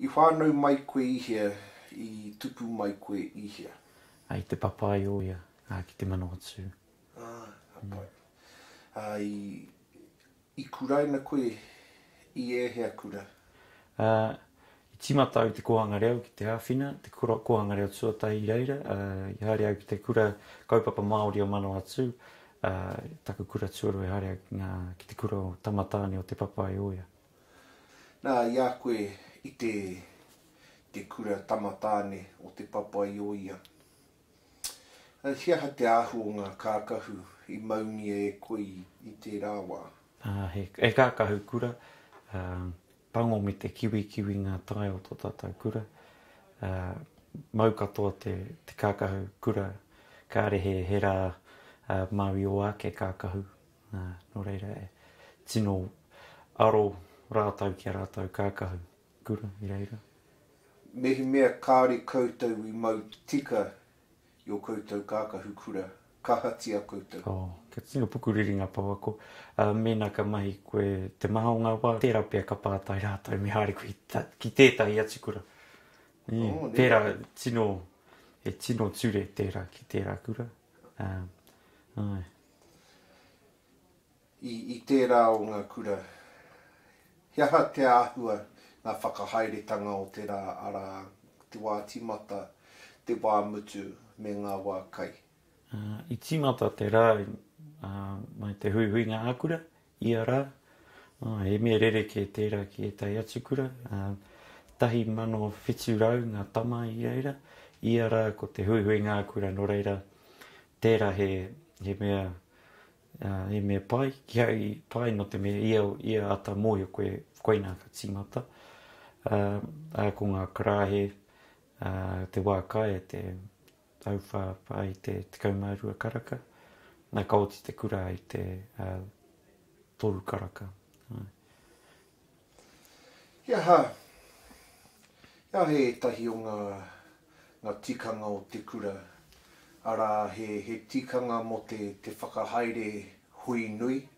I whānau mai koe ihia, I tupu mai koe ihia. Ai te papai o ia, ki te Manawatu. Apai. I kuraina koe, I hea kura? I timata au te kohanga reo ki te āwhina, te kohanga reo tuatai I reira, I haere au ki te kura kaupapa Māori o Manawatu, taku kura tuaru haere au ki te kura o Tamatāne o te papai o ia. Nā, ia koe I te kura Tamatāne o te papai o ia. Hiaha te āhu o ngā kākahu I maungia e koe I te rāwā. E kākahu kura, pango me te kiwi ngā tai o tō tātou kura. Mau katoa te kākahu kura, kārehe he rā maui o ake kākahu. Nō reira e tino aro rātau ki a rātau kākahu kura I reira. Mehi mea kāre koutou I mau tika I o koutou kākahu kura. Kahati a koutou. Ka tino pukuriri ngā pawako. Mēnā ka mahi koe te maha o ngā wā. Tērā pia ka pātai rātau me haere koe ki tētahi atu kura. Tērā tino, e tino ture tērā ki tērā kura. I tērā o ngā kura, hiaha te āhua ngā whakahairetanga o tērā ara te wā timata, te wā mutu me ngā wā kai. I timata te rā, mai te hui ngā ākura, I a rā. E mea rereke tērā ki e tai atu kura. Tahi mano whitu rau ngā tama I reira. I a rā ko te hui ngā ākura no reira. Tērā he mea pai. Ki hau pai no te mea ia ata mohi o koe nā ka timata. Ko ngā karahe, te wākai te tauwha pai te kaumārua karaka. Nā kauti te kura I te toru karaka. Ia he tahi o ngā tikanga o te kura. Ara he tikanga mo te whakahaere hui nui.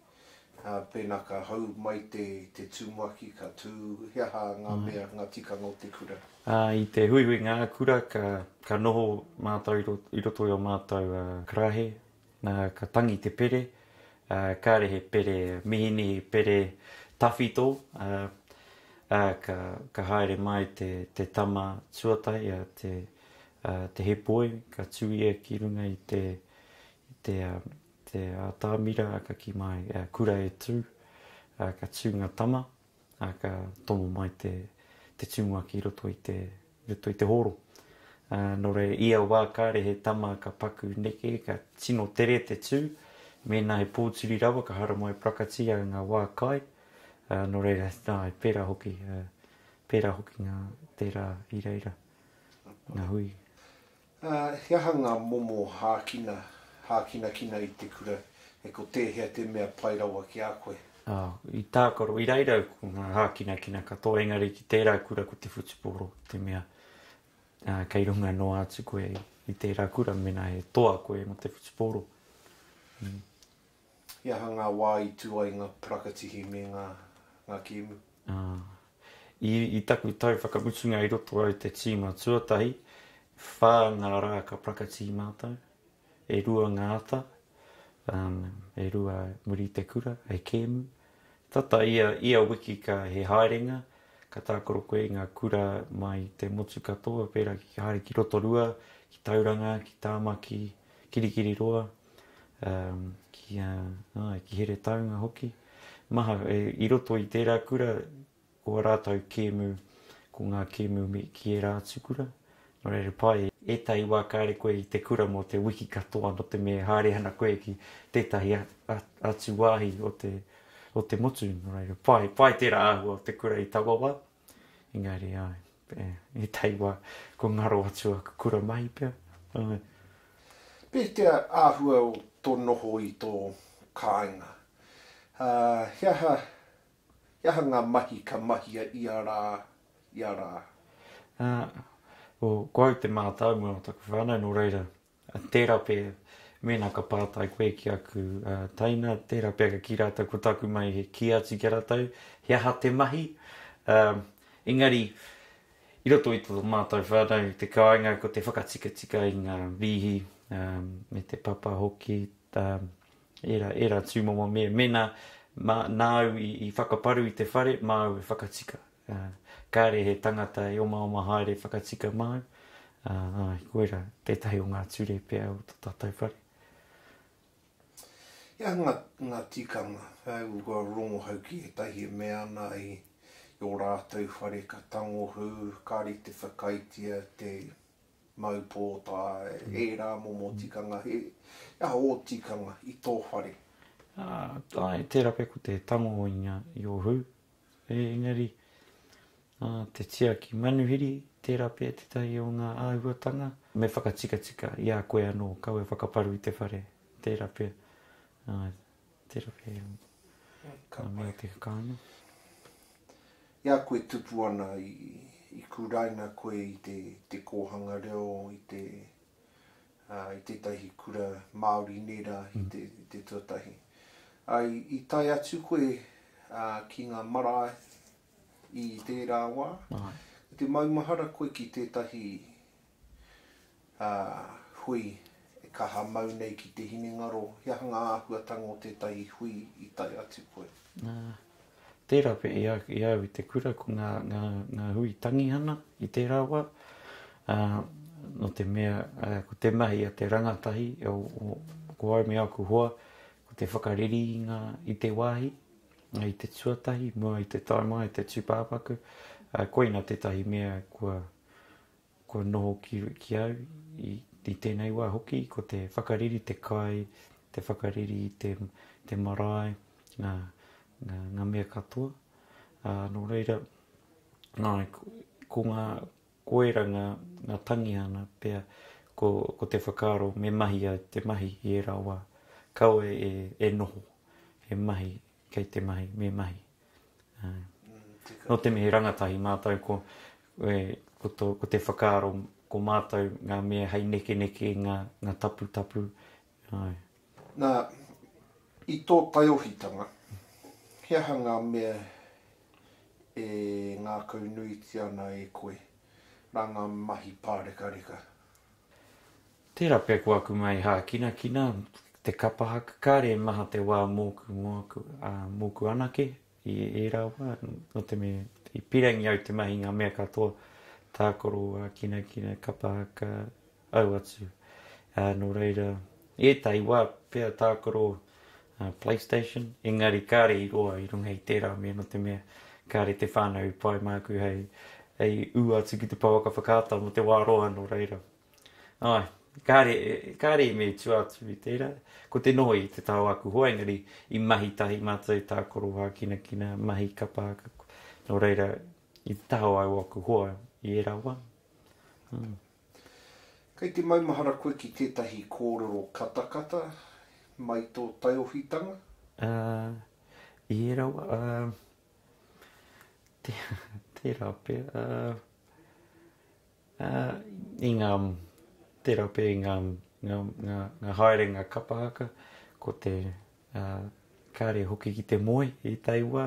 Pēnā ka hau mai te tūmaki ka tū. Hiaha ngā mea ngā tikanga o te kura. I te hui ngā kura ka noho mātou I roto o mātou karahe. Ka tangi te pere. Kārehe pere mihini, pere tawhito. Ka haere mai te tama tuatai, te hepoi. Ka tūia ki runga I te tāmira, ka ki mai kura e tū. Ka tū ngā tama. Ka tomo mai te tūmaki roto I te horo. Nō re ia wā kāre he tama ka paku neke, ka tino tere te tū. Mēnā he pōturi rawa, ka hara mai prakati a ngā wā kai. Nō re pērā hoki ngā tērā I reira. Ngā hui. Hiaha ngā momo hākina kina I te kura. E ko tēhea te mea pai rawa ki a koe. I tākaro, I reira ko ngā hākina kina katoa engari ki tērā kura ko te whutuporo, te mea kei runga no atu koe I tērā kura, mena he toa koe mo te whutuporo. Iaha ngā wā I tuai ngā prakatihi me ngā kēmu. I taku tau whakamutunga I roto au te tīma tuatahi, whā ngā rā ka prakatihi mātou, e rua ngāta, e rua muri te kura, e kēmu. Tata ia wiki ka he haerenga, ka tākoro koe ngā kura mai te motu katoa, pērā ki haere ki rotorua, ki tauranga, ki tāmaki, kirikiri roa, ki here taunga hoki. Maha, I roto I tērā kura, ko rātau kēmu, ko ngā kēmu ki e rātu kura. Nō reira pai, e tai wā kāre koe I te kura mo te wiki katoa no te mea haere hana koe ki tētahi atu wāhi o te motu. Nō reira pai tērā āhua o te kura I tawawa. Engari, e tai wā ko ngaro atua ka kura mahi pia. Pē te āhua o tō noho I tō kāinga. Hiaha ngā mahi ka mahia I a rā. Ko au te mātau mua o taku whānau no reira. Tērā pē mēnā ka pātai koe ki aku taina, tērā pē ka ki rātau ko taku mai he ki atu ki rātau. Hiaha te mahi. Engari, I roto i tō mātou whānau te kāinga ko te whakatika i ngā vihi me te papa hoki era tūmama mea. Mena nāu i whakaparu i te whare, māu e whakatika. Kāre he tangata e oma haere whakatika māu. Koera, tētahi o ngā ture pēr o tō tātou whare. Ia ngā tikanga, hau kua rongo hau ki he tahi mea ana i o rātou whare ka tangohu, kāri te whakaitia, te maupōta, rā momo tikanga, ia o tikanga i tō whare. Tērā pe ko te tango i o hu, engari, te tia ki manuhiri, tērā pe te tahi o ngā āhuatanga, me whakatika, ia koe anō, kau e whakaparu i te whare, tērā pe. Tērā pe, mea te kāna. Ia koe tupu ana i kuraina koe i te kōhanga reo, i te tahi kura Māori nera, i te tuatahi. I tai atu koe ki ngā marae i tērā wā. Te maumahara koe ki tētahi hui e kaha mau nei ki te hinengaro. Ia ngā āhuatanga o tētahi hui i tai atu koe. Tērā pe i au i te kura ko ngā hui tangihana i tērā wā. No te mea, ko te mahi a te rangatahi, ko au mea ku hoa, ko te whakariri i te wāhi, i te tuatahi, mua i te taimā, i te tūpāpaku. Koina tētahi mea kua noho ki au i tēnei wā hoki, ko te whakariri, te kai, te whakariri i te marae, ngā mea katoa. Nō reira, ko ngā koera ngā tangihana pēr, ko te whakaro me mahi a te mahi i e rawa. Kau e noho, he mahi, kei te mahi, me mahi. No te mihi rangatahi mātou ko te whakaro ko mātou ngā mea hei neke, ngā tapu. Nā, i tō taiohitanga, hea ngā mea e ngā kaunuiti ana e koe, rā ngā mahi pāreka. Tērā pēr ko aku mai kina, te kapahaka kāre maha te wā mōku anake i rā wā, no te me i pirangi au te mahi ngā mea katoa, tākoro kina kapahaka au atu. Nō reira, tai wā pēr tākoro PlayStation, engari kāre i roa i runga i tērā mea, no te mea kāre te whānau pai māku hei atu ki te pawaka whakātau mo te wā roa nō reira. Kāre me tu atu i tērā, ko te noho i te tau aku hoa, engari i mahi tahi mātou tākoro kina mahi kapahaka. Nō reira, i taho au aku hoa i e rawa. Kei te maumahara koe ki tētahi kōrero katakata mai tō taiohitanga? I e rawa, tērā pēr, tērā pēr i ngā haere ngā kapahaka, ko te kāre hoki ki te moe i taiwa,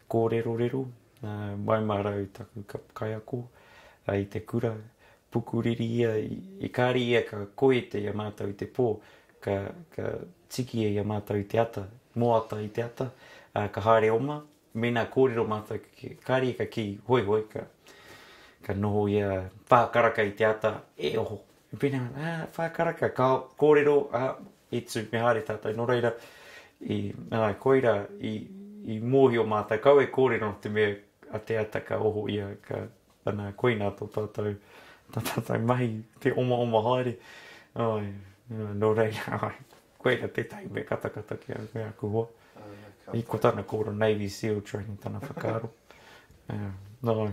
kōrero, maimarau taku kaiako, i te kura, pukuriri ia, i kāri ia ka koe te ia mātou i te pō, ka tiki ia mātou i te ata, moata i te ata, ka haere oma, mena kōrero mātou, kāri ia ka ki hoi, ka noho ia whākaraka i te ata, e oho. Pēnā, whākaraka, ka kōrero, e tū me haere tātou, no reira, koira, i mōhi o mātou, kau e kōrero te mea a te ata ka oho ia, ka koina tō tātou mahi, te oma haere. No reira, koira tētai me katakata ki a kuhoa. I ko tāna kōra Navy SEAL training tāna whakaro. No,